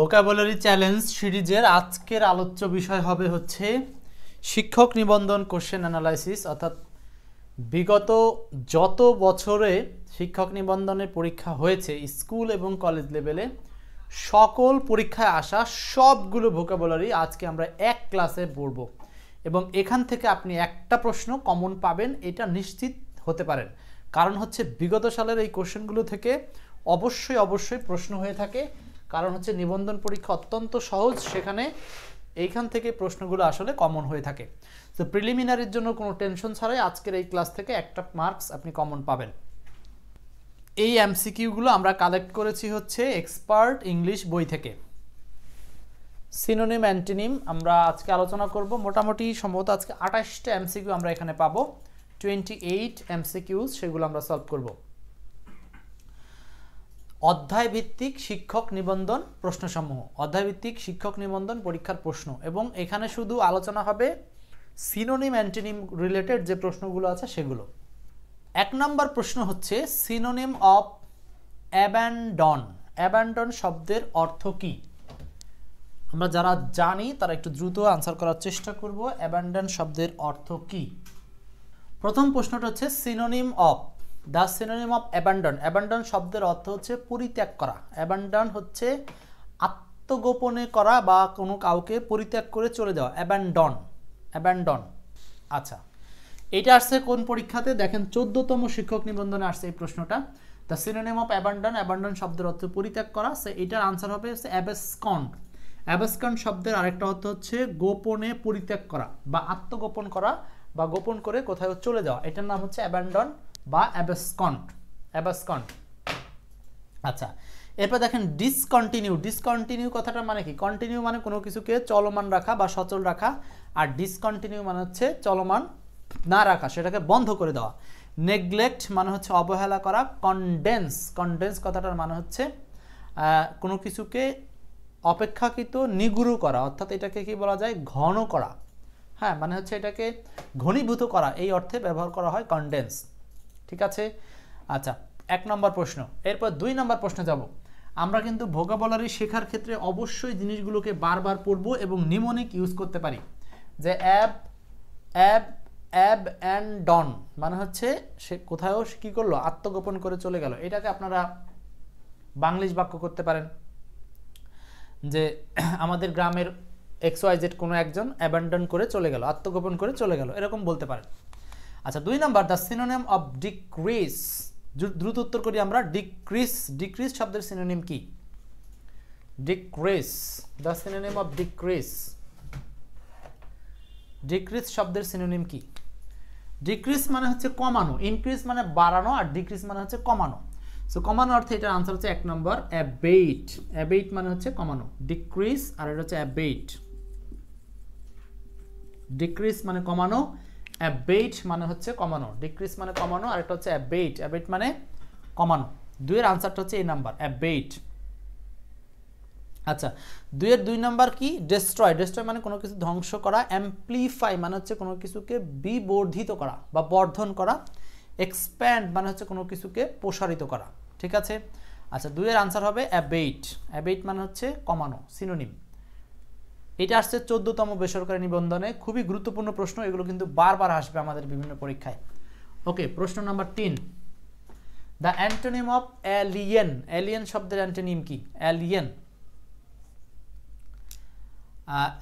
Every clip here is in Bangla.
ভোকাবুলারি চ্যালেঞ্জ সিরিজের আজকের আলোচ্য বিষয় হবে হচ্ছে শিক্ষক নিবন্ধন কোশ্চেন অ্যানালাইসিস, অর্থাৎ বিগত যত বছরে শিক্ষক নিবন্ধনের পরীক্ষা হয়েছে স্কুল এবং কলেজ লেভেলে সকল পরীক্ষায় আসা সবগুলো ভোকাবুলারি আজকে আমরা এক ক্লাসে পড়ব এবং এখান থেকে আপনি একটা প্রশ্ন কমন পাবেন, এটা নিশ্চিত হতে পারেন। কারণ হচ্ছে বিগত সালের এই কোশ্চেনগুলো থেকে অবশ্যই প্রশ্ন হয়ে থাকে। কারণ হচ্ছে নিবন্ধন পরীক্ষা অত্যন্ত সহজ, সেখানে এইখান থেকে প্রশ্নগুলো আসলে কমন হয়ে থাকে। তো প্রিলিমিনারির জন্য কোনো টেনশন ছাড়াই আজকের এই ক্লাস থেকে একটা মার্কস আপনি কমন পাবেন। এই এমসিকিউগুলো আমরা কালেক্ট করেছি হচ্ছে এক্সপার্ট ইংলিশ বই থেকে। সিনোনিম অ্যান্টোনিম আমরা আজকে আলোচনা করব। মোটামুটি সম্ভবত আজকে 28টা এমসিকিউ আমরা এখানে পাবো, 28 এমসিকিউজ, সেগুলো আমরা সলভ করব। অধ্যায় ভিত্তিক শিক্ষক নিবন্ধন প্রশ্নসমূহ, অধ্যায় ভিত্তিক শিক্ষক নিবন্ধন পরীক্ষার প্রশ্ন, এবং এখানে শুধু আলোচনা হবে সিনোনিম অ্যান্টোনিম রিলেটেড যে প্রশ্নগুলো আছে সেগুলো। 1 নম্বর প্রশ্ন হচ্ছে সিনোনিম অফ অ্যাবান্ডন। অ্যাবান্ডন শব্দের অর্থ কি? আমরা যারা জানি তারা একটু দ্রুত আনসার করার চেষ্টা করব। অ্যাবান্ডন শব্দের অর্থ কি? প্রথম প্রশ্নটা হচ্ছে synonym of, the synonym of abandon. Abandon শব্দের অর্থ হচ্ছে পরিত্যাগ করা। অ্যাবান্ডন হচ্ছে আত্মগোপনে করা বা কোনো কাউকে পরিত্যাগ করে চলে যাওয়া। Abandon, abandon. আচ্ছা, এটা আসছে কোন পরীক্ষাতে? দেখেন 14তম শিক্ষক নিবন্ধনে আসছে এই প্রশ্নটা। The synonym of abandon, abandon শব্দের অর্থ পরিত্যাগ করা। সে এটার আনসার হবে হচ্ছে অ্যাবস্কন্ড। অ্যাবস্কন্ড শব্দের আরেকটা অর্থ হচ্ছে গোপনে পরিত্যাগ করা বা আত্মগোপন করা বা গোপন করে কোথাও চলে যাওয়া। এটার নাম হচ্ছে অ্যাবান্ডন বা অ্যাবস্কন্ড, অ্যাবস্কন্ড। আচ্ছা, এরপর দেখেন ডিসকন্টিনিউ। ডিসকন্টিনিউ কথাটা মানে কি? কন্টিনিউ মানে কোনো কিছুকে চলমান রাখা বা সচল রাখা, আর ডিসকন্টিনিউ মানে হচ্ছে চলমান না রাখা, সেটাকে বন্ধ করে দেওয়া। নেগলেক্ট মানে হচ্ছে অবহেলা করা। কনডেন্স, কনডেন্স কথাটার মানে হচ্ছে কোনো কিছুকে অপেক্ষাকৃত নিগুড় করা, অর্থাৎ এটাকে কি বলা যায়? ঘন করা। হ্যাঁ, মানে হচ্ছে এটাকে ঘনীভূত করা, এই অর্থে ব্যবহার করা হয় কনডেন্স। ঠিক আছে? আচ্ছা, 1 নম্বর প্রশ্ন। এরপর 2 নম্বর প্রশ্নে যাব। আমরা কিন্তু ভোকাবুলারি শেখার ক্ষেত্রে অবশ্যই জিনিসগুলোকে বারবার পড়ব এবং নিমোনিক ইউজ করতে পারি। যে অ্যাব অ্যাব অ্যাব অ্যান্ড ডন মানে হচ্ছে সে কোথাও কি করলো? আত্মগোপন করে চলে গেল। এটাকে আপনারা বাংলিশ বাক্য করতে পারেন যে আমাদের গ্রামের XYZ কোনো একজন অ্যাবান্ডন করে চলে গেল, আত্মগোপন করে চলে গেল, এরকম বলতে পারেন। আচ্ছা, 2 নম্বর দ্য সিনোনিম অফ ডিক্রিজ। দ্রুত উত্তর করি আমরা। ডিক্রিজ, ডিক্রিজ শব্দের সিনোনিম কি? Decrease, the synonym of decrease. Decrease শব্দের সিনোনিম কি? ডিক্রিজ মানে হচ্ছে কমানো, ইনক্রিজ মানে বাড়ানো, আর ডিক্রিজ মানে হচ্ছে কমানো। সো কমানো অর্থে এটার আনসার হচ্ছে 1 নম্বর অ্যাবেট। অ্যাবেট মানে হচ্ছে কমানো। ডিক্রিজ আর এটা হচ্ছে অ্যাবেট। ডিক্রিজ মানে কমানো, অ্যাবেট মানে হচ্ছে কমানো। ডিক্রিজ মানে কমানো, আর এটা হচ্ছে অ্যাবেট। অ্যাবেট মানে কমানো। 2 এর আনসারটা হচ্ছে এই নাম্বার অ্যাবেট। আচ্ছা, 2 এর 2 নাম্বার কি? ডেস্ট্রয়। ডেস্ট্রয় মানে কোনো কিছু ধ্বংস করা। অ্যাম্প্লিফাই মানে হচ্ছে কোনো কিছুকে বিবর্ধিত করা বা বর্ধন করা। এক্সপ্যান্ড মানে হচ্ছে কোনো কিছুকে প্রসারিত করা। ঠিক আছে? আচ্ছা, 2 এর আনসার হবে অ্যাবেট। অ্যাবেট মানে হচ্ছে কমানো, সিনোনিম। এটা আসছে 14তম বেসরকারি নিবন্ধনে। খুবই গুরুত্বপূর্ণ প্রশ্ন, এগুলো কিন্তু বারবার আসবে আমাদের বিভিন্ন পরীক্ষায়। ওকে, প্রশ্ন number 3। The antonym of alien. Alien শব্দের অ্যান্টোনিম কি? এলিয়েন,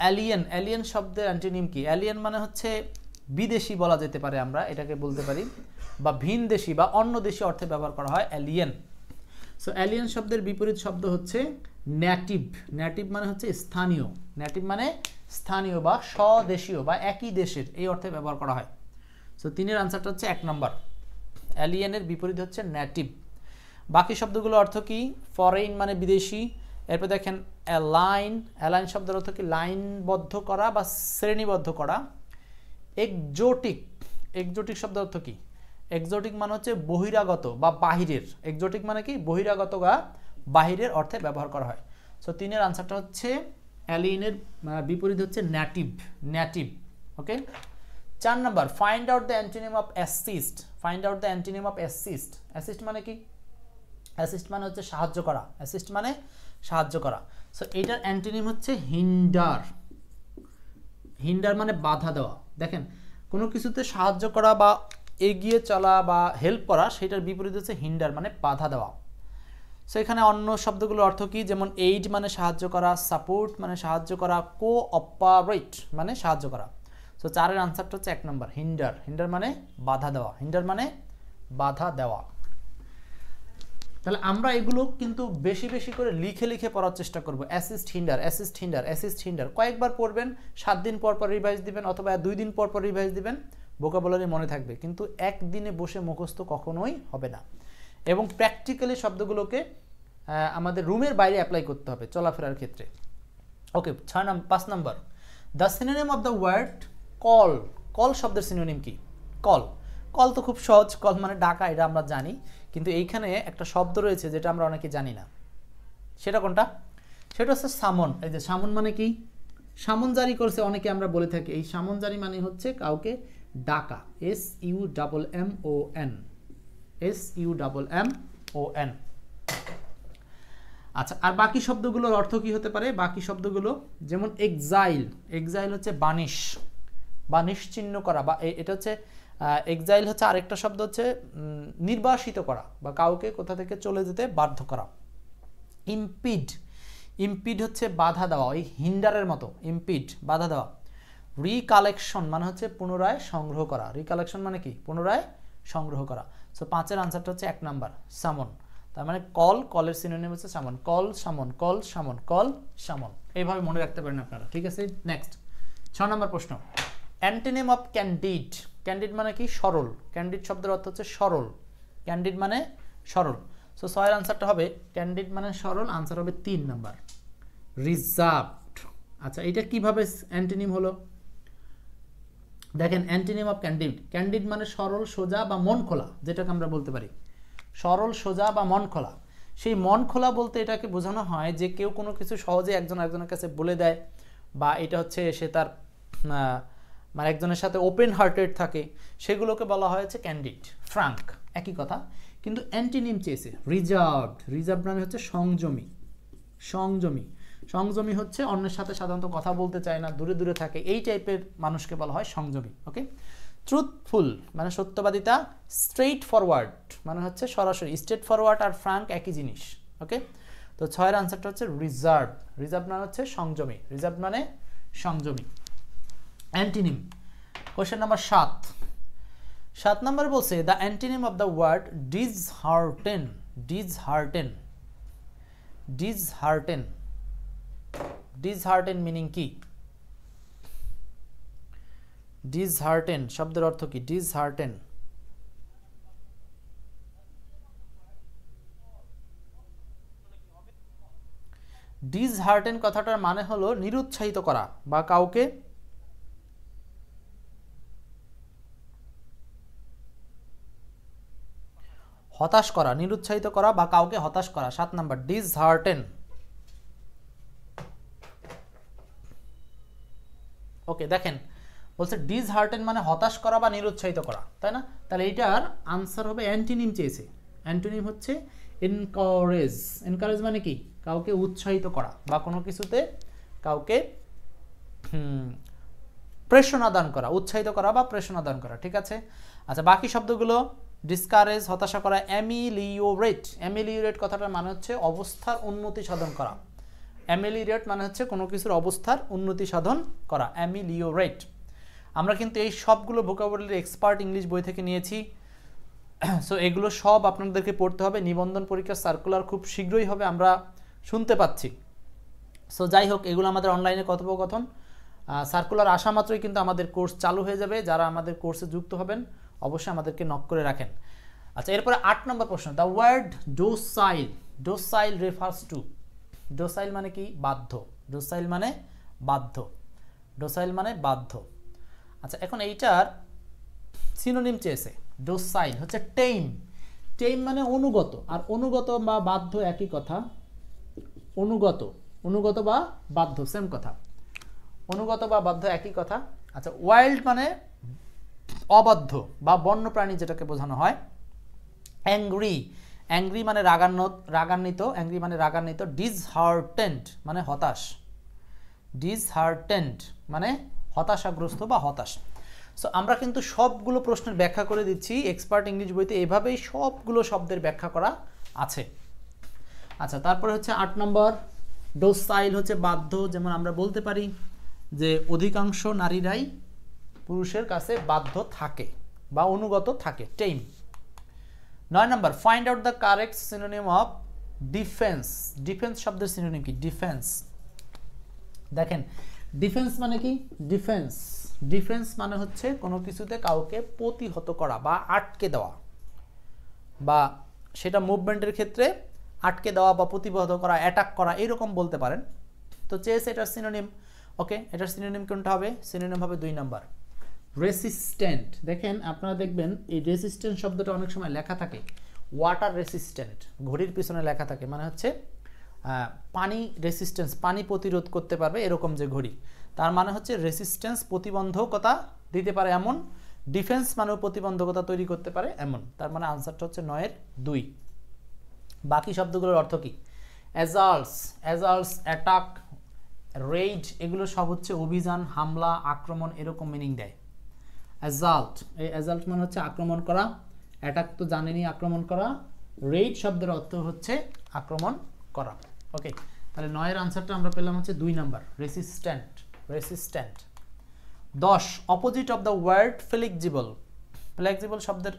এলিয়েন, এলিয়েন শব্দের অ্যান্টোনিম কি? এলিয়েন মানে হচ্ছে বিদেশি বলা যেতে পারে, আমরা এটাকে বলতে পারি, বা ভিন দেশি বা অন্য দেশি অর্থে ব্যবহার করা হয় এলিয়েন। সো এলিয়েন শব্দের বিপরীত শব্দ হচ্ছে নেটিভ। নেটিভ মানে হচ্ছে স্থানীয়। নেটিভ মানে স্থানীয় বা স্বদেশীয় বা একই দেশের, এই অর্থে ব্যবহার করা হয়। সো 3 এর আনসারটা হচ্ছে 1 নম্বর। এলিয়েনের বিপরীত হচ্ছে নেটিভ। বাকি শব্দগুলো অর্থ কি? ফরেইন মানে বিদেশি। এরপর দেখেন অ্যালাইন। অ্যালাইন শব্দের অর্থ কি? লাইনবদ্ধ করা বা শ্রেণীবদ্ধ করা। এক্সোটিক। এক্সোটিক শব্দের অর্থ কি? এক্সোটিক মানে হচ্ছে বহিরাগত বা বাহিরের। এক্সোটিক মানে কি? বহিরাগত বা বাহিরের অর্থে ব্যবহার করা হয়। সো 3 এর আনসারটা হচ্ছে অ্যালিয়েনের বিপরীত হচ্ছে native, native. Okay, 4 number find out the antonym of assist. Find out the antonym of assist. Assist মানে কি? অ্যাসিস্ট মানে হচ্ছে সাহায্য করা। অ্যাসিস্ট মানে সাহায্য করা। সো এটার অ্যান্টোনিম হচ্ছে হিন্ডার। হিন্ডার মানে বাধা দেওয়া। দেখেন কোনো কিছুতে সাহায্য করা বা এগিয়ে চলা বা হেল্প করা, সেটার বিপরীত হচ্ছে হিন্ডার মানে বাধা দেওয়া। সো এখানে অন্য শব্দগুলোর অর্থ কি, যেমন এইড মানে সাহায্য করা, সাপোর্ট মানে সাহায্য করা, কোঅপারেট মানে সাহায্য করা। সো 4-এর আনসারটা হচ্ছে 1 নম্বর হিন্ডার। হিন্ডার মানে বাধা দেওয়া, হিন্ডার মানে বাধা দেওয়া। তাহলে আমরা এগুলো কিন্তু বেশি বেশি করে লিখে লিখে পড়ার চেষ্টা করব। Assist hinder, assist hinder, assist hinder কয়েকবার পড়বেন, 7 দিন পর পর রিভাইজ দিবেন অথবা 2 দিন পর পর রিভাইজ দিবেন, ভোকাবুলারি মনে থাকবে। কিন্তু একদিনে বসে মুখস্থ কখনোই হবে না, এবং প্র্যাকটিক্যালি শব্দগুলোকে আমাদের রুমের বাইরে অ্যাপ্লাই করতে হবে চলাফেরার ক্ষেত্রে। ওকে, 5 নম্বর, the synonym of the word call. Call শব্দের সিনোনিম কি? কল। কল তো খুব সহজ, কল মানে ডাকা, এটা আমরা জানি। কিন্তু এইখানে একটা শব্দ রয়েছে যেটা আমরা অনেকে জানি না, সেটা কোনটা? সেটা হচ্ছে সামন। এই যে সামন মানে কি? সামন জারি করছে অনেকে আমরা বলে থাকি। এই সামন জারি মানে হচ্ছে কাউকে ডাকা, SUMMON, SUMMON। আচ্ছা, আর বাকি শব্দগুলোর অর্থ কি হতে পারে? বাকি শব্দগুলো যেমন এক্সাইল। এক্সাইল হচ্ছে বানিশ, বা নিশ্চিহ্ন করা, বা এটা হচ্ছে এক্সাইল হচ্ছে আরেকটা শব্দ হচ্ছে নির্বাসিত করা বা কাউকে কোথা থেকে চলে যেতে বাধ্য করা। ইম্পিড, ইম্পিড হচ্ছে বাধা দেওয়া, ওই হিন্ডারের মতো। ইম্পিড বাধা দেওয়া। রিকালেকশন মানে হচ্ছে পুনরায় সংগ্রহ করা। রিকালেকশন মানে কি? পুনরায় সংগ্রহ করা। সো 5-এর আনসারটা হচ্ছে 1 নাম্বার সামন। তার মানে কল, কলের সিনোনিম হচ্ছে সামন। কল সামন, কল সামন, কল সামন, এইভাবে মনে রাখতে পারেন আপনারা। ঠিক আছে, নেক্সট 6 নম্বর প্রশ্ন, অ্যান্টোনিম অফ ক্যান্ডিড। ক্যান্ডিড মানে কি? সরল। ক্যান্ডিড শব্দের অর্থ হচ্ছে সরল। ক্যান্ডিড মানে সরল। সো 6-এর আনসারটা হবে ক্যান্ডিড মানে সরল, আনসার হবে 3 নাম্বার রিজার্ভড। আচ্ছা, এটা কিভাবে অ্যান্টোনিম হলো? দেখেন অ্যান্টোনিম অফ ক্যান্ডিড, ক্যান্ডিড মানে সরল, সোজা বা মন খোলা, যেটাকে আমরা বলতে পারি সরল, সোজা বা মন খোলা। সেই মন খোলা বলতে এটাকে বোঝানো হয় যে কেউ কোনো কিছু সহজে একজন একজনের কাছে বলে দেয়, বা এটা হচ্ছে সে তার মানে একজনের সাথে ওপেন হার্টেড থাকে, সেগুলোকে বলা হয়েছে ক্যান্ডিড। ফ্রাঙ্ক একই কথা, কিন্তু অ্যান্টোনিম চেয়েছে রিজার্ভড। রিজার্ভ মানে হচ্ছে সংযমী। সংযমী, সংযমী হচ্ছে অন্যের সাথে সাধারণত কথা বলতে চায় না, দূরে দূরে থাকে, এই টাইপের মানুষকে বলা হয় সংযমী। ওকে, ট্রুথফুল মানে সত্যবাদিতা। স্ট্রেইট ফরওয়ার্ড মানে হচ্ছে সরাসরি। স্ট্রেট ফরওয়ার্ড আর ফ্রাঙ্ক একই জিনিস। ওকে, তো 6-এর আনসারটা হচ্ছে রিজার্ভ। রিজার্ভ মানে হচ্ছে সংযমী। রিজার্ভ মানে সংযমী। অ্যান্টোনিম, কোশ্চেন নাম্বার 7 নম্বরে বলছে the antonym of the word dishearten. Dishearten, dishearten, dishearten meaning কি? ডিসহার্টেন শব্দের অর্থ কি? ডিসহার্টেন, ডিসহার্টেন কথাটার মানে হলো নিরুৎসাহিত করা বা কাউকে হতাশ করা। নিরুৎসাহিত করা বা কাউকে হতাশ করা। 7 নাম্বার ডিসহার্টেন। ওকে, দেখেন বলছে ডিসহার্টেন মানে হতাশ করা বা নিরুৎসাহিত করা, তাই না? তাহলে এইটার আনসার হবে অ্যান্টোনিম চেয়েছে। অ্যান্টোনিম হচ্ছে এনকারেজ। এনকারেজ মানে কি? কাউকে উৎসাহিত করা বা কোনো কিছুতে কাউকে প্রেরণা দান করা, উৎসাহিত করা বা প্রেরণা দান করা। ঠিক আছে, আচ্ছা বাকি শব্দগুলো ডিসকারেজ হতাশা করা। অ্যামিলিওরেট, অ্যামিলিওরেট কথাটার মানে হচ্ছে অবস্থার উন্নতি সাধন করা। অ্যামিলিওরেট মানে হচ্ছে কোনো কিছুর অবস্থার উন্নতি সাধন করা, অ্যামিলিওরেট। আমরা কিন্তু এই সবগুলো ভোকাবুলারি এক্সপার্ট ইংলিশ বই থেকে নিয়েছি। সো এগুলো সব আপনাদেরকে পড়তে হবে। নিবন্ধন পরীক্ষার সার্কুলার খুব শীঘ্রই হবে, আমরা শুনতে পাচ্ছি। সো যাই হোক, এগুলো আমাদের অনলাইনে কথোপকথন। সার্কুলার আসা মাত্রই কিন্তু আমাদের কোর্স চালু হয়ে যাবে। যারা আমাদের কোর্সে যুক্ত হবেন অবশ্যই আমাদেরকে নক করে রাখেন। আচ্ছা, এরপরে 8 নম্বর প্রশ্ন, the word docile. Docile refers to. Docile মানে কি? বাধ্য। ডোসাইল মানে বাধ্য। ডোসাইল মানে বাধ্য। আচ্ছা, এখন এইটার সিনোনিম চেয়েছে। ডোসাইল হচ্ছে টেম। টেম মানে অনুগত, আর অনুগত বা বাধ্য একই কথা। অনুগত, অনুগত বা বাধ্য সেম কথা। অনুগত বা বাধ্য একই কথা। আচ্ছা, ওয়াইল্ড মানে অবাধ্য বা বন্যপ্রাণী, যেটাকে বোঝানো হয়। অ্যাংরি, অ্যাংরি মানে রাগান্বিত, অ্যাংরি মানে রাগান্বিত। ডিসহার্টেন্ড মানে হতাশ, ডিসহার্টেন্ড মানে হতাশাগ্রস্ত বা হতাশ। সো আমরা কিন্তু সবগুলো প্রশ্নের ব্যাখ্যা করে দিচ্ছি এক্সপার্ট ইংলিশ বইতে, এভাবেই সবগুলো শব্দের ব্যাখ্যা করা আছে। আচ্ছা, তারপরে হচ্ছে 8 নম্বর, ডোসাইল হচ্ছে বাধ্য। যেমন আমরা বলতে পারি যে অধিকাংশ নারীরাই পুরুষের কাছে বাধ্য থাকে বা অনুগত থাকে, টেম। 9 নম্বর, find out the correct synonym of defence. Defence শব্দের সিনোনিম কি? ডিফেন্স। দেখেন ডিফেন্স মানে কি? ডিফেন্স মানে হচ্ছে কোনো কিছুতে কাউকে প্রতিহত করা বা আটকে দেওয়া, বা সেটা মুভমেন্টের ক্ষেত্রে আটকে দেওয়া বা প্রতিহত করা, অ্যাটাক করা, এরকম বলতে পারেন। তো চেস এটার সিনোনিম। ওকে, এটার সিনোনিম কোনটা হবে? সিনোনিম হবে 2 নম্বর, রেসিস্ট্যান্ট। দেখেন আপনারা দেখবেন এই রেসিস্ট্যান্ট শব্দটা অনেক সময় লেখা থাকে ওয়াটার রেসিস্ট্যান্ট, ঘড়ির পিছনে লেখা থাকে, মানে হচ্ছে পানি রেসিস্ট্যান্স, পানি প্রতিরোধ করতে পারবে এরকম যে ঘড়ি, তার মানে হচ্ছে রেসিস্ট্যান্স, প্রতিবন্ধকতা দিতে পারে এমন। ডিফেন্স মানেও প্রতিবন্ধকতা তৈরি করতে পারে এমন। তার মানে আনসারটা হচ্ছে 9 এর 2। বাকি শব্দগুলোর অর্থ কি? অ্যাজাল্টস, অ্যাটাক, রেইড, এগুলো সব হচ্ছে অভিযান, হামলা, আক্রমণ, এরকম মিনিং দেয়। অ্যাজাল্ট, এই অ্যাজাল্ট মানে হচ্ছে আক্রমণ করা, অ্যাটাক তো জানেনই আক্রমণ করা, রেইড শব্দের অর্থ হচ্ছে আক্রমণ করা। ওকে, তাহলে 9 এর আনসারটা আমরা পেলাম হচ্ছে 2 number, resistant. 10, opposite of the word flexible. Flexible শব্দের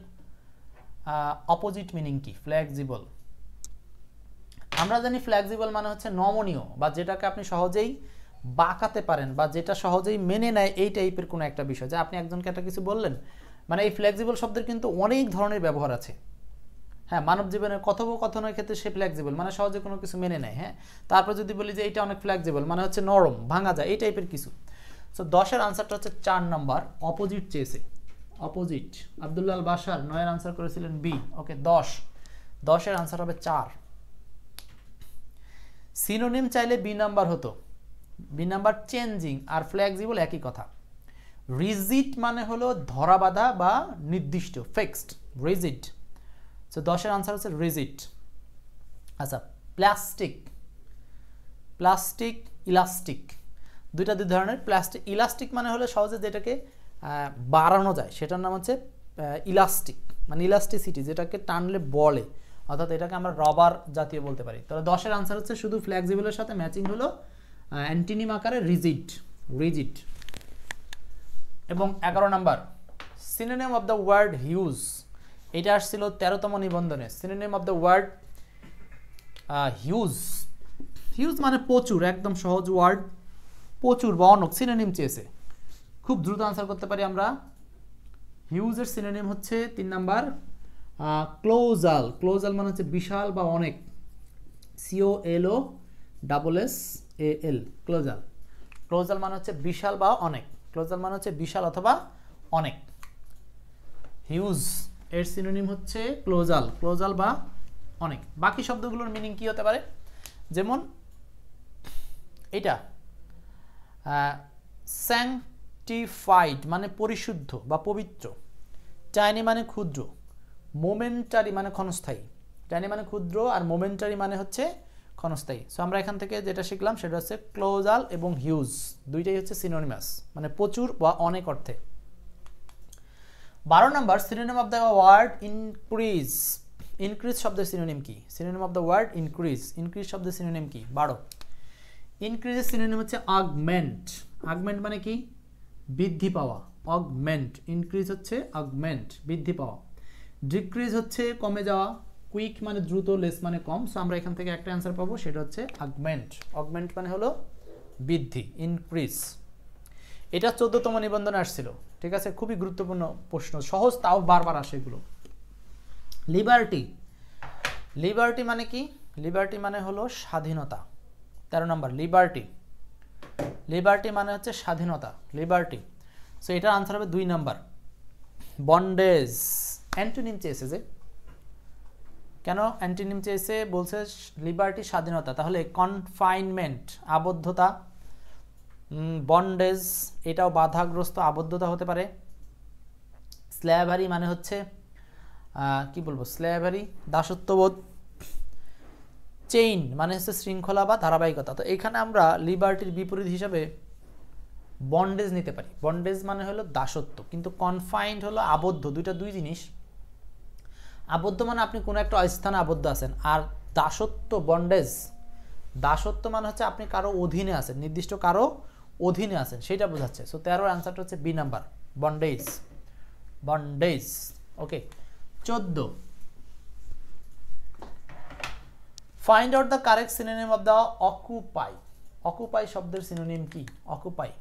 অপোজিট মিনিং কি? ফ্লেক্সিবল, আমরা জানি ফ্লেক্সিবল মানে হচ্ছে নমনীয়, বা যেটাকে আপনি সহজেই বাঁকাতে পারেন বা যেটা সহজেই মেনে নেয়, এই টাইপের কোনো একটা বিষয়। যে আপনি একজনকে একটা কিছু বললেন, মানে এই ফ্লেক্সিবল শব্দের কিন্তু অনেক ধরনের ব্যবহার আছে। হ্যাঁ, মানব জীবনের কথোপকথনের ক্ষেত্রে সে ফ্লেক্সিবল মানে সহজে কোনো কিছু মেনে নেয়। হ্যাঁ, তারপর যদি বলি যে এটা অনেক ফ্লেক্সিবল মানে হচ্ছে নরম, ভাঙা যায়, এই টাইপের কিছু। সো 10 এর আনসারটা হচ্ছে 4 নাম্বার, অপোজিট চেয়েছে, অপোজিট। আব্দুল্লাহ আল বাশার 9 এর আনসার করেছিলেন বি। ওকে, 10 এর আনসার হবে 4। সিনোনিম চাইলে বি নাম্বার হতো, বি নাম্বার চেঞ্জিং আর ফ্লেক্সিবল একই কথা। রিজিড মানে হলো ধরা বাঁধা বা নির্দিষ্ট, ফিক্সড, রিজিড। সো 10 এর আনসার হচ্ছে রিজিড। আচ্ছা, প্লাস্টিক, ইলাস্টিক, দুইটা দুই ধরনের। প্লাস্টিক, ইলাস্টিক মানে হলো সহজে যেটাকে বাড়ানো যায়, সেটার নাম হচ্ছে ইলাস্টিক, মানে ইলাস্টিসিটি, যেটাকে টানলে বলে, অর্থাৎ এটাকে আমরা রবার জাতীয় বলতে পারি। তাহলে 10 এর আনসার হচ্ছে শুধু ফ্লেক্সিবলের সাথে ম্যাচিং হলো অ্যান্টিনিম আকারে রিজিড। এবং 11 নাম্বার, synonym of the word huge. এটা আসছিল 13তম নিবন্ধনে। Synonym of the word huge মানে প্রচুর, একদম সহজ ওয়ার্ড, প্রচুর বা অনেক। সিনোনিম চেয়েছে, খুব দ্রুত আনসার করতে পারি আমরা। হিউজের সিনোনিম হচ্ছে 3 নাম্বার, ক্লোজাল মানে হচ্ছে বিশাল বা অনেক, COLOSSAL, ক্লোজাল মানে হচ্ছে বিশাল বা অনেক, ক্লোজাল মানে হচ্ছে বিশাল অথবা অনেক। হিউজ এর সিনোনিম হচ্ছে ক্লোজাল বা অনেক। বাকি শব্দগুলোর মিনিং কি হতে পারে? যেমন এটা স্যাংটিফাইড মানে পরিশুদ্ধ বা পবিত্র, টাইনি মানে ক্ষুদ্র, মোমেন্টারি মানে ক্ষণস্থায়ী। টাইনি মানে ক্ষুদ্র আর মোমেন্টারি মানে হচ্ছে ক্ষণস্থায়ী। সো আমরা এখান থেকে যেটা শিখলাম সেটা হচ্ছে ক্লোজাল এবং হিউজ দুইটাই হচ্ছে সিনোনিমাস, মানে প্রচুর বা অনেক অর্থে। 12 number, synonym of the word increase. Increase শব্দের সিনোনিম কি? Synonym of the word increase শব্দের সিনোনিম কি? 12, ইনক্রিজের সিনোনিম হচ্ছে অগমেন্ট। অগমেন্ট মানে কি? বৃদ্ধি পাওয়া। অগমেন্ট, ইনক্রিজ হচ্ছে অগমেন্ট, বৃদ্ধি পাওয়া। ডিক্রিজ হচ্ছে কমে যাওয়া। কুইক মানে দ্রুত, লেস মানে কম। সো আমরা এখান থেকে একটা অ্যান্সার পাবো, সেটা হচ্ছে অগমেন্ট। অগমেন্ট মানে হলো বৃদ্ধি, ইনক্রিজ। এটা 14তম নিবন্ধনে আসছিল, ঠিক আছে? খুবই গুরুত্বপূর্ণ প্রশ্ন, সহজ, তাও বারবার আসে এগুলো। লিবার্টি মানে কি? লিবার্টি মানে হলো স্বাধীনতা। 13 নম্বর, লিবার্টি মানে হচ্ছে স্বাধীনতা, লিবার্টি। সো এটার আনসার হবে 2 নাম্বার, বন্ডেজ। অ্যান্টোনিম চেয়েছে যে, কেন অ্যান্টোনিম চেয়েছে? বলছে লিবার্টি স্বাধীনতা, তাহলে কনফাইনমেন্ট আবদ্ধতা, বন্ডেজ এটাও বাধাগ্রস্ত, আবদ্ধতা হতে পারে। স্ল্যাভারি মানে হচ্ছে কি বলবো, স্ল্যাভারি দাসত্ববোধ। চেইন মানে হচ্ছে শৃঙ্খলা বা ধারাবাহিকতা। তো এখানে আমরা লিবার্টির বিপরীত হিসাবে বন্ডেজ নিতে পারি। বন্ডেজ মানে হলো দাসত্ব, কিন্তু কনফাইন্ড হলো আবদ্ধ, দুই জিনিস। আবদ্ধ মানে আপনি কোনো একটা অস্থানে আবদ্ধ আছেন, আর দাসত্ব বন্ডেজ, দাসত্ব মানে হচ্ছে আপনি কারো অধীনে আছেন, নির্দিষ্ট কারো অধীনে আছেন, সেটা বোঝাচ্ছে। সো 13 আনসারটা হচ্ছে B number, bondage. Bondage. Okay, 14, find out the correct synonym of the occupy. Occupy শব্দের সিনোনিম কি? অকুপাই,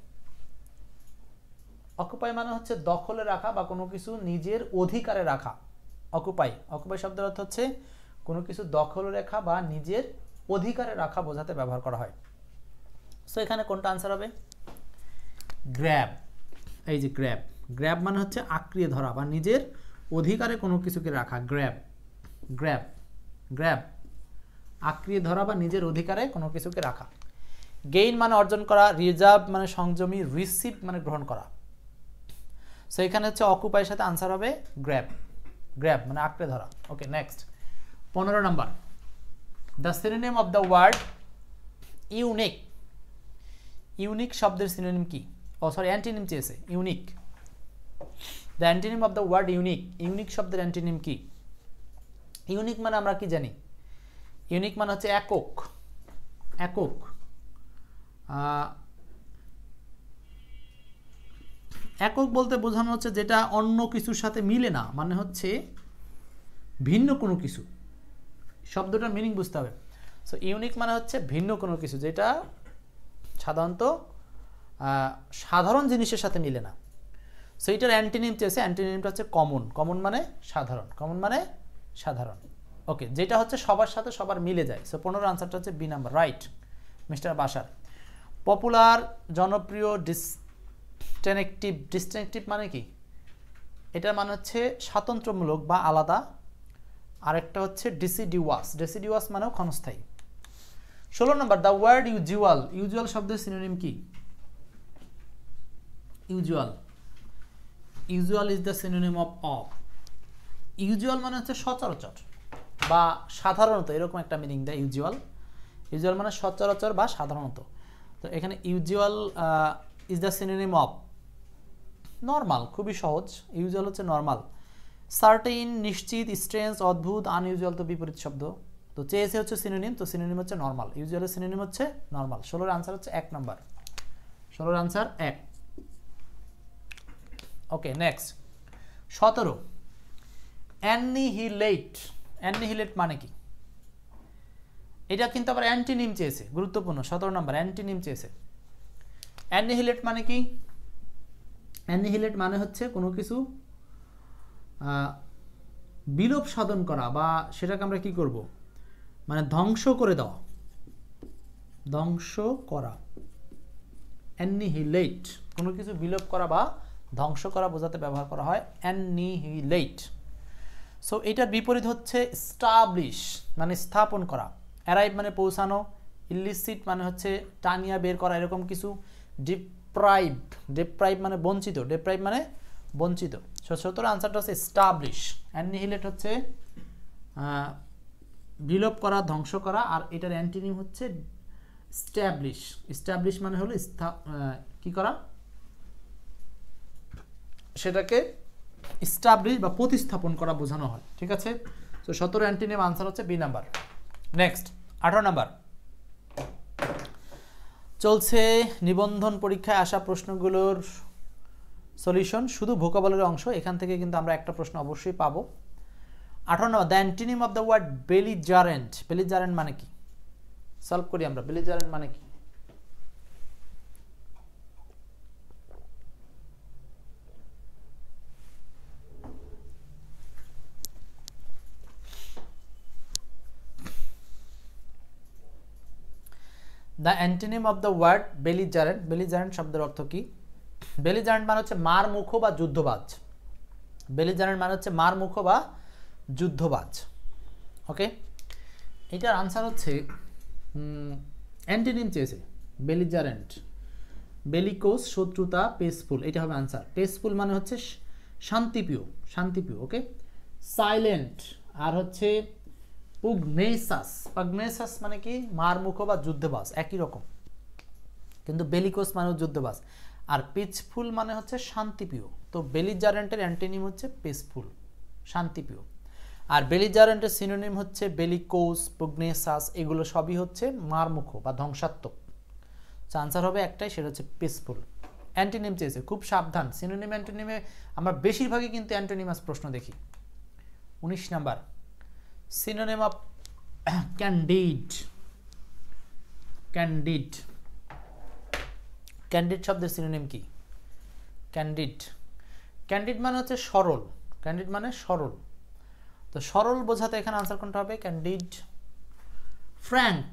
অকুপাই মানে হচ্ছে দখলে রাখা বা কোনো কিছু নিজের অধিকারে রাখা। অকুপাই, অকুপাই শব্দের অর্থ হচ্ছে কোনো কিছু দখলে রাখা বা নিজের অধিকারে রাখা বোঝাতে ব্যবহার করা হয়। সো এখানে কোনটা আনসার হবে? গ্র্যাব। এই যে গ্র্যাব, গ্র্যাব মানে হচ্ছে আঁকড়িয়ে ধরা বা নিজের অধিকারে কোনো কিছুকে রাখা। গ্র্যাব, গ্র্যাব, গ্র্যাব, আঁকড়িয়ে ধরা বা নিজের অধিকারে কোনো কিছুকে রাখা। গেইন মানে অর্জন করা, রিজার্ভ মানে সংযমী, রিসিভ মানে গ্রহণ করা। সো এখানে হচ্ছে অকুপাইয়ের সাথে আনসার হবে গ্র্যাব। গ্র্যাব মানে আঁকড়ে ধরা। ওকে, নেক্সট 15 নাম্বার, the synonym of the word unique. Unique শব্দের সিনোনিম কি? ও সরি, অ্যান্টিনিম চেয়েছে, unique. The antonym of the word unique. Unique শব্দের অ্যান্টিনিম কি? ইউনিক মানে আমরা কি জানি? ইউনিক মানে হচ্ছে একক। একক, একক বলতে বোঝানো হচ্ছে যেটা অন্য কিছুর সাথে মিলে না, মানে হচ্ছে ভিন্ন কোনো কিছু। শব্দটার মিনিং বুঝতে হবে। সো ইউনিক মানে হচ্ছে ভিন্ন কোনো কিছু, যেটা সাধারণত সাধারণ জিনিসের সাথে মিলে না। সো এটার অ্যান্টিনিম চেয়েছে, অ্যান্টিনিমটা হচ্ছে কমন। কমন মানে সাধারণ, কমন মানে সাধারণ। ওকে, যেটা হচ্ছে সবার সাথে সবার মিলে যায়। সো 15 আনসারটা হচ্ছে বি নাম্বার, রাইট, মিস্টার বাসার। পপুলার, জনপ্রিয়, ডিস্টিংটিভ। ডিস্টিংটিভ মানে কি? এটার মানে হচ্ছে স্বাতন্ত্র্যমূলক বা আলাদা। আরেকটা হচ্ছে ডিসিডিউয়াস। ডিসিডিউয়াস মানেও ক্ষণস্থায়ী। 16 নম্বর, দ্য ওয়ার্ড ইউজুয়াল। ইউজুয়াল শব্দের সিনোনিম কি? Usual, usual is the synonym of of. Usual মানে হচ্ছে সচরাচর বা সাধারণত, এরকম একটা মিনিং দেয় ইউজুয়াল। ইউজুয়াল মানে সচরাচর বা সাধারণত। তো এখানে usual is the synonym of normal. খুবই সহজ, ইউজুয়াল হচ্ছে নর্মাল। সার্টেইন নিশ্চিত, স্ট্রেঞ্জ অদ্ভুত, আনইউজুয়াল তো বিপরীত শব্দ। তো চেয়েছে হচ্ছে সিনোনিম, তো সিনোনিম হচ্ছে নর্মাল। ইউজুয়ালের সিনোনিম হচ্ছে নর্মাল। 16 আনসার হচ্ছে 1 নাম্বার। 16 আনসার 1। ওকে, নেক্সট 17, অ্যানিহিলেট। অ্যানিহিলেট মানে কি? এটা কিন্তু আবার অ্যান্টিনিম চেয়েছে, গুরুত্বপূর্ণ। 17 নাম্বার, অ্যান্টিনিম চেয়েছে। অ্যানিহিলেট মানে কি? অ্যানিহিলেট মানে হচ্ছে কোনো কিছু বিলোপ সাধন করা, বা সেটাকে আমরা কি করব, মানে ধ্বংস করে দেওয়া, ধ্বংস করা। অ্যানিহিলেট কোনো কিছু বিলোপ করা বা ধ্বংস করা বোঝাতে ব্যবহার করা হয় অ্যানিহিলেট। সো এটার বিপরীত হচ্ছে স্টাবলিশ মানে স্থাপন করা। অ্যারাইভ মানে পৌঁছানো। ইলিসিট মানে হচ্ছে টানিয়া বের করা, এরকম কিছু। ডিপ্রাইভ, ডিপ্রাইভ মানে বঞ্চিত, ডিপ্রাইভ মানে বঞ্চিত। 17 আনসারটা হচ্ছে স্টাবলিশ। অ্যানিহিলেট হচ্ছে বিলোপ করা, ধ্বংস করা, আর এটার অ্যান্টিনিম হচ্ছে স্ট্যাবলিশ। স্ট্যাবলিশ মানে হলো কি করা, সেটাকে স্টাবলিশ বা প্রতিস্থাপন করা বোঝানো হয়। ঠিক আছে, তো 17 অ্যান্টিনিম আনসার হচ্ছে বি নাম্বার। নেক্সট 18 নাম্বার, চলছে নিবন্ধন পরীক্ষায় আসা প্রশ্নগুলোর সলিউশন, শুধু ভোকাবুলারি অংশ। এখান থেকে কিন্তু আমরা একটা প্রশ্ন অবশ্যই পাবো। 18 নম্বর, the antonym of the word belligerent. Belligerent মানে কি? সলভ করি আমরা। বেলিজারেন্ট মানে কি? The antonym of the word belligerent. Belligerent শব্দের অর্থ কি? বেলিজারেন্ট মানে হচ্ছে মারমুখ বা যুদ্ধবাজ। বেলিজারেন্ট মানে হচ্ছে মারমুখ বা যুদ্ধবাজ। ওকে, এটার আনসার হচ্ছে অ্যান্টিনিম চেয়েছে বেলিজারেন্ট। বেলিকোস শত্রুতা, পেসফুল, এটা হবে আনসার। পেসফুল মানে হচ্ছে শান্তিপ্রিয়, শান্তিপ্রিয়। ওকে, সাইলেন্ট, আর হচ্ছে পুগনেসাস। পাগনেসাস মানে কি মারমুখ বা যুদ্ধবাজ, একই রকম, কিন্তু বেলিকোস মানে যুদ্ধবাজ। আর পিসফুল মানে হচ্ছে শান্তিপ্রিয়। তো বেলিজারেন্টের অ্যান্টোনিম হচ্ছে পিসফুল, শান্তিপ্রিয়। আর বেলিজারেন্টের সিনোনিম হচ্ছে বেলিকোস, পুগনেসাস, এগুলো সবই হচ্ছে মারমুখ বা ধ্বংসাত্মক। আনসার হবে একটাই, সেটা হচ্ছে পিসফুল। অ্যান্টোনিম চেয়েছে, খুব সাবধান। সিনোনিম অ্যান্টোনিমে আমরা বেশিরভাগই কিন্তু অ্যান্টোনিমাস প্রশ্ন দেখি। 19 number, synonym of candid. Candid, candid শব্দের সিনোনিম কি? ক্যান্ডিড, ক্যান্ডিড মানে হচ্ছে সরল। ক্যান্ডিড মানে সরল। তো সরল বোঝাতে এখানে আনসার কোনটা হবে? Candid. Frank,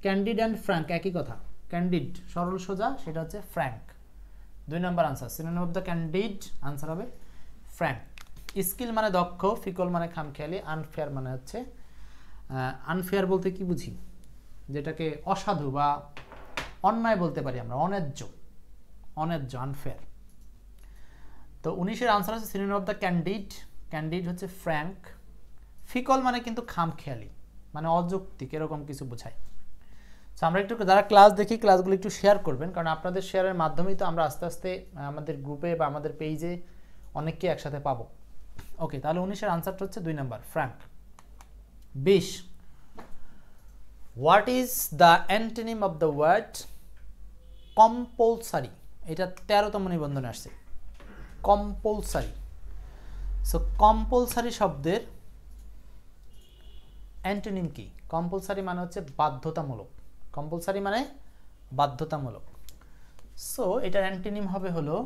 candid and frank একই কথা। ক্যান্ডিড সরল সোজা, সেটা হচ্ছে frank. 2 number answer, synonym of the candid, answer হবে ফ্র্যাঙ্ক। স্কিল মানে দক্ষ, ফিকল মানে খামখেয়ালি, আনফেয়ার মানে হচ্ছে, আনফেয়ার বলতে কি বুঝি? যেটাকে অসাধু বা অন্যায় বলতে পারি আমরা, অন্যায্য, অন্যায্য, আনফেয়ার। তো 19-এর আনসার হচ্ছে synonym of the candid. Candid হচ্ছে ফ্র্যাঙ্ক। ফিকল মানে কিন্তু খামখেয়ালি, মানে অযৌক্তিক, এরকম কিছু বোঝায়। তো আমরা একটু যারা ক্লাস দেখি, ক্লাসগুলো একটু শেয়ার করবেন, কারণ আপনাদের শেয়ারের মাধ্যমেই তো আমরা আস্তে আস্তে আমাদের গ্রুপে বা আমাদের পেজে অনেককে একসাথে পাবো। ওকে, তাহলে 19-এর আনসারটা হচ্ছে 2 নম্বর, frank. 20, what is the antonym of the word compulsory? এটা 13তম নিবন্ধনে আসছে, কম্পালসারি। সো কম্পালসারি শব্দের অ্যান্টোনিম কি? কম্পালসারি মানে হচ্ছে বাধ্যতামূলক। কম্পালসারি মানে বাধ্যতামূলক। সো এটার অ্যান্টোনিম হবে হলো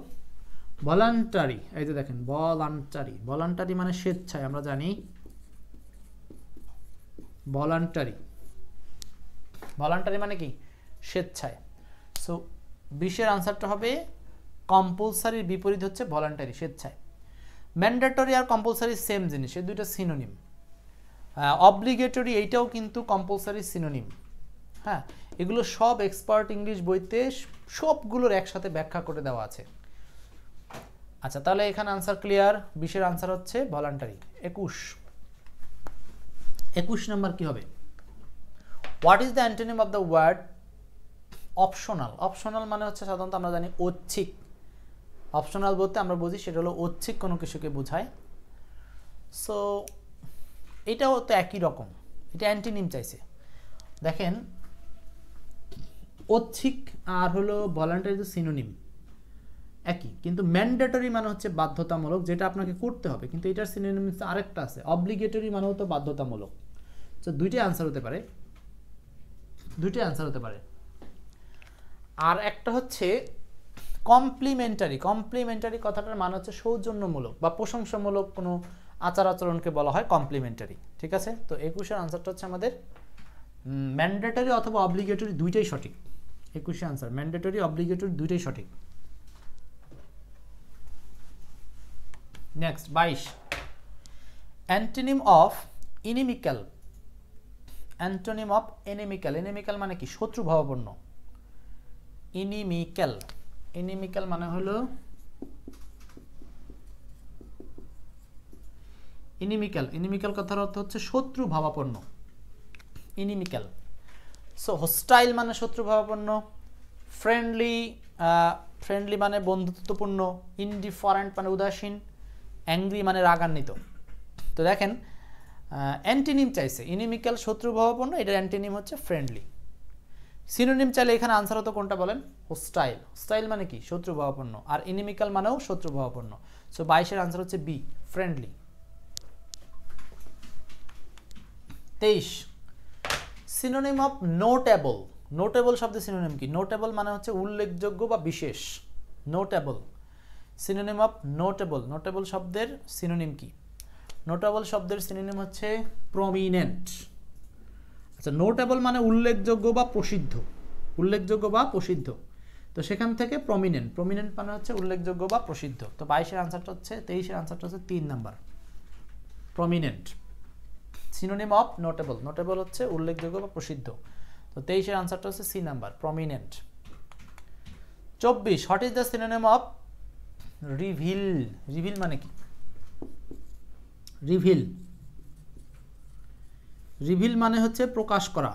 ভলান্টারি। এই যে দেখেন, ভলান্টারি। ভলান্টারি মানে স্বেচ্ছায়, আমরা জানি ভলান্টারি। ভলান্টারি মানে কি? স্বেচ্ছায়। সো 20-এর আনসারটা হবে কম্পালসারির বিপরীত হচ্ছে ভলান্টারি, স্বেচ্ছায়। ম্যান্ডেটরি আর কম্পালসারি সেম জিনিস, এই দুইটা সিনোনিম। অব্লিগেটরি এইটাও কিন্তু কম্পালসারি সিনোনিম। হ্যাঁ, এগুলো সব এক্সপার্ট ইংলিশ বইতে সবগুলোর একসাথে ব্যাখ্যা করে দেওয়া আছে। আচ্ছা, তাহলে এখানে আনসার ক্লিয়ার। 20-এর আনসার হচ্ছে ভলান্টারি। 21 নম্বর কি হবে? What is the antonym of the word optional? Optional মানে হচ্ছে সাধারণত আমরা জানি ঐচ্ছিক। অপশনাল বলতে আমরা বুঝি সেটা হলো ঐচ্ছিক কোনো কিছুকে বোঝায়। সো এটাও তো একই রকম, এটা অ্যান্টোনিম চাইছে। দেখেন, ঐচ্ছিক আর হলো ভলান্টারি তো সিনোনিম একই, কিন্তু ম্যান্ডেটরি মানে হচ্ছে বাধ্যতামূলক, যেটা আপনাকে করতে হবে, কিন্তু এটার সিনোনিম আরেকটা আছে, অব্লিগেটরি মানেও তো বাধ্যতামূলক। তো দুইটাই আনসার হতে পারে, দুইটাই আনসার হতে পারে। আর একটা হচ্ছে কমপ্লিমেন্টারি। কমপ্লিমেন্টারি কথাটার মানে হচ্ছে সৌজন্যমূলক বা প্রশংসামূলক কোনো আচার আচরণকে বলা হয় কমপ্লিমেন্টারি। ঠিক আছে, তো 21-এর আনসারটা হচ্ছে আমাদের ম্যান্ডেটরি অথবা অব্লিগেটরি, দুইটাই সঠিক। 21-এর আনসার ম্যান্ডেটরি, অব্লিগেটরি দুইটাই সঠিক। Next 22, antonym of inimical. Antonym of inimical. Inimical মানে কি? শত্রু ভাবাপন্ন। ইনিমিক্যাল, ইনিমিক্যাল মানে হলো ইনিমিক্যাল। ইনিমিক্যাল কথার অর্থ হচ্ছে শত্রু ভাবাপন্ন, ইনিমিক্যাল। সো হোস্টাইল মানে শত্রু ভাবাপন্ন, ফ্রেন্ডলি, ফ্রেন্ডলি মানে বন্ধুত্বপূর্ণ, ইনডিফারেন্ট মানে উদাসীন, অ্যাংরি মানে রাগান্বিত। তো দেখেন, অ্যান্টিনিম চাইছে, ইনিমিক্যাল শত্রু ভাবাপন্ন, এটার অ্যান্টিনিম হচ্ছে ফ্রেন্ডলি। সিনোনিম চাইলে এখানে আনসার হতো কোনটা বলেন? হোস্টাইল। হোস্টাইল মানে কি? শত্রু ভাবাপন্ন। আর ইনিমিক্যাল মানেও শত্রু ভাবাপন্ন। সো 22-এর আনসার হচ্ছে B, friendly. 23, synonym of notable. Notable শব্দের সিনোনিম কি? নোটেবল মানে হচ্ছে উল্লেখযোগ্য বা বিশেষ। Notable, synonym of notable. Notable শব্দের সিনোনিম কি? নোটেবল শব্দের সিনোনিম হচ্ছে প্রমিনেন্ট। আচ্ছা, নোটেবল মানে উল্লেখযোগ্য বা প্রসিদ্ধ, উল্লেখযোগ্য বা প্রসিদ্ধ। তো সেখান থেকে প্রমিনেন্ট, প্রমিনেন্ট মানে হচ্ছে উল্লেখযোগ্য বা প্রসিদ্ধ। তো 22-এর আনসারটা হচ্ছে, 23-এর আনসারটা হচ্ছে 3 number, prominent. Synonym of notable, notable হচ্ছে উল্লেখযোগ্য বা প্রসিদ্ধ। তো 23-এর আনসারটা হচ্ছে C number, prominent. 24, what is the synonym of reveal? Reveal মানে কি? রিভিল, রিভিল মানে হচ্ছে প্রকাশ করা,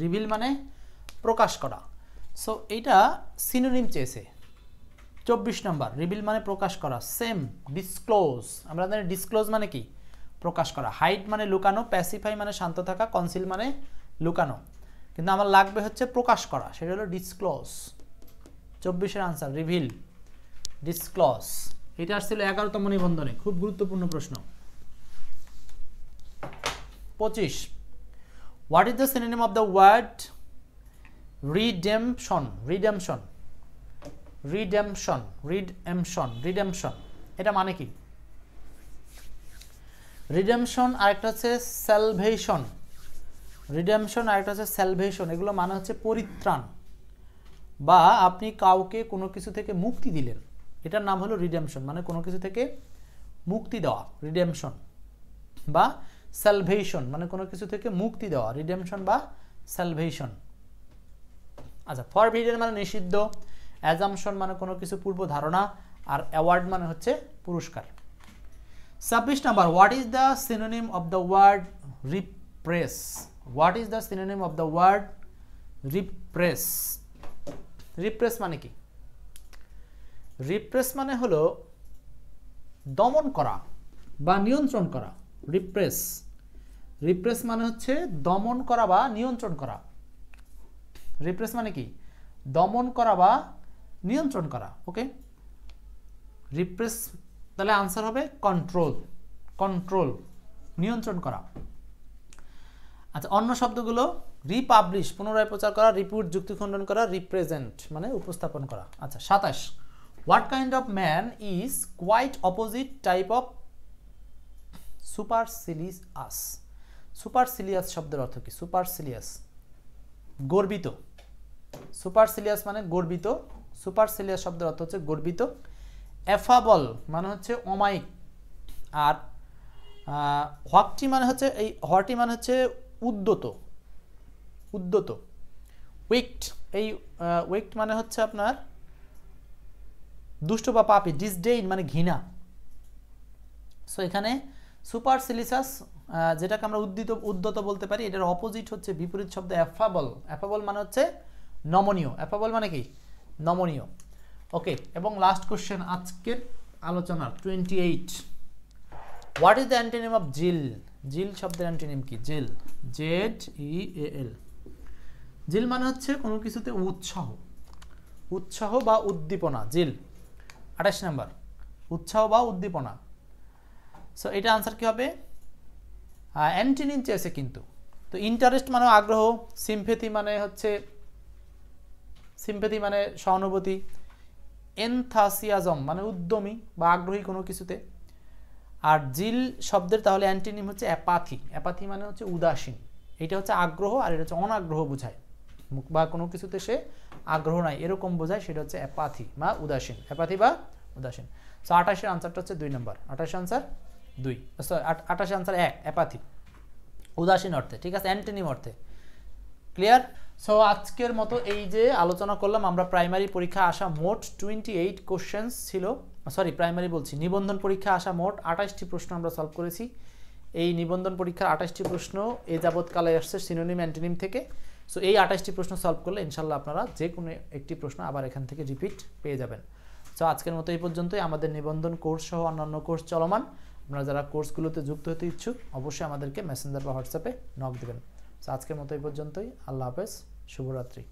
রিভিল মানে প্রকাশ করা। সো এইটা সিনোনিম চেয়েছে 24 নম্বর, রিভিল মানে প্রকাশ করা। সেম ডিসক্লোজ, আমরা জানি ডিসক্লোজ মানে কি, প্রকাশ করা। হাইড মানে লুকানো, প্যাসিফাই মানে শান্ত থাকা, কনসিল মানে লুকানো, কিন্তু আমার লাগবে হচ্ছে প্রকাশ করা, সেটা হলো ডিসক্লোজ। 24-এর আনসার রিভিল, ডিসক্লোজ। এটা আসছিল 11তম নিবন্ধনে, খুব গুরুত্বপূর্ণ প্রশ্ন। 25, what is the synonym of the word redemption? Redemption, redemption, redemption, redemption, এটা মানে কি? রিডেমশন আরেকটা হচ্ছে স্যালভেশন, রিডেমশন আরেকটা হচ্ছে স্যালভেশন। এগুলো মানে হচ্ছে পরিত্রাণ, বা আপনি কাউকে কোনো কিছু থেকে মুক্তি দিলেন, এটার নাম হলো রিডেমশন, মানে কোনো কিছু থেকে মুক্তি দেওয়া, রিডেমশন। বা স্যালভেশন মানে কোনো কিছু থেকে মুক্তি দেওয়া, রিডেমশন বা স্যালভেশন। আচ্ছা, ফরবিডেন মানে নিষিদ্ধ, অ্যাজাম্পশন মানে কোনো কিছু পূর্ব ধারণা, আর অ্যাওয়ার্ড মানে হচ্ছে পুরস্কার। 26 number, what is the synonym of the word repress? What is the synonym of the word repress? Repress মানে কি? রিপ্রেস মানে হলো দমন করা বা নিয়ন্ত্রণ করা। রিপ্রেস, রিপ্রেস মানে হচ্ছে দমন করা বা নিয়ন্ত্রণ করা। রিপ্রেস মানে কি? দমন করা বা নিয়ন্ত্রণ করা। ওকে, রিপ্রেস তাহলে আনসার হবে কন্ট্রোল, কন্ট্রোল, নিয়ন্ত্রণ করা। আচ্ছা, অন্য শব্দগুলো রিপাবলিশ পুনরায় প্রচার করা, রিপুট যুক্তি খণ্ডন করা, রিপ্রেজেন্ট মানে উপস্থাপন করা। আচ্ছা, 27, what kind of man is quite opposite type of supercilious? Supercilious শব্দের অর্থ কি? সুপারসিলিয়াস গর্বিত, সুপারসিলিয়াস মানে গর্বিত, সুপারসিলিয়াস শব্দের অর্থ হচ্ছে গর্বিত। এফাবল মানে হচ্ছে অমায়িক, আর হকটি মানে হচ্ছে এই হটি মানে হচ্ছে উদ্যত, উদ্যত। উইকড, এই উইকড মানে হচ্ছে আপনার দুষ্ট বা পাপী। ডিসডেইন মানে ঘৃণা। সো এখানে সুপারসিলিয়াস যেটাকে আমরা উদ্যত বলতে পারি, এটার অপোজিট হচ্ছে বিপরীত শব্দ অ্যাফাবল। অ্যাফাবল মানে হচ্ছে নমনীয়, অ্যাফাবল মানে কি? নমনীয়। ওকে, এবং লাস্ট কোশ্চেন আজকের আলোচনার 28, what is the antonym of zeal? Zeal শব্দের অ্যান্টোনিম কি? জিল, ZEAL। জিল মানে হচ্ছে কোনো কিছুতে উৎসাহ, উৎসাহ বা উদ্দীপনা, জিল। 28 নাম্বার, উৎসাহ বা উদ্দীপনা। সো এটা আনসার কি হবে? অ্যান্টোনিম চেয়েছে কিন্তু। তো ইন্টারেস্ট মানে আগ্রহ, সিম্পেথি মানে হচ্ছে, সিম্পেথি মানে সহানুভূতি, এনথাসিয়াজম মানে উদ্যমী বা আগ্রহী কোনো কিছুতে। আর জিল শব্দের তাহলে অ্যান্টোনিম হচ্ছে অ্যাপাথি। অ্যাপাথি মানে হচ্ছে উদাসীন। এটা হচ্ছে আগ্রহ, আর এটা হচ্ছে অনাগ্রহ বোঝায়, বা কোনো কিছুতে সে আগ্রহ নাই এরকম বোঝায়, সেটা হচ্ছে অ্যাপাথি বা উদাসীন। অ্যাপাথি বা উদাসীন। সো 28-এর আনসারটা হচ্ছে 2 নম্বর। 28 আনসার 2, সরি 28 আনসার 1, অ্যাপাথি, উদাসীন অর্থে। ঠিক আছে, অ্যান্টোনিম অর্থে। ক্লিয়ার? সো আজকের মতো এই যে আলোচনা করলাম আমরা, প্রাইমারি পরীক্ষা আসা মোট 28 কোশ্চেন্স ছিল, সরি প্রাইমারি বলছি, নিবন্ধন পরীক্ষা আসা মোট 28টি প্রশ্ন আমরা সলভ করেছি। এই নিবন্ধন পরীক্ষার 28টি প্রশ্ন এ যাবৎকালে আসছে সিনোনিম অ্যান্টোনিম থেকে। সো এই 28টি প্রশ্ন সলভ করলে ইনশাল্লাহ আপনারা যে কোনো একটি প্রশ্ন আবার এখান থেকে রিপিট পেয়ে যাবেন। সো আজকের মতো এই পর্যন্তই। আমাদের নিবন্ধন কোর্স সহ অন্যান্য কোর্স চলমান। আপনারা যারা কোর্সগুলোতে যুক্ত হতে ইচ্ছুক অবশ্যই আমাদেরকে মেসেঞ্জার বা হোয়াটসঅ্যাপে নক দেবেন। সো আজকের মতো এই পর্যন্তই। আল্লাহ হাফেজ, শুভরাত্রি।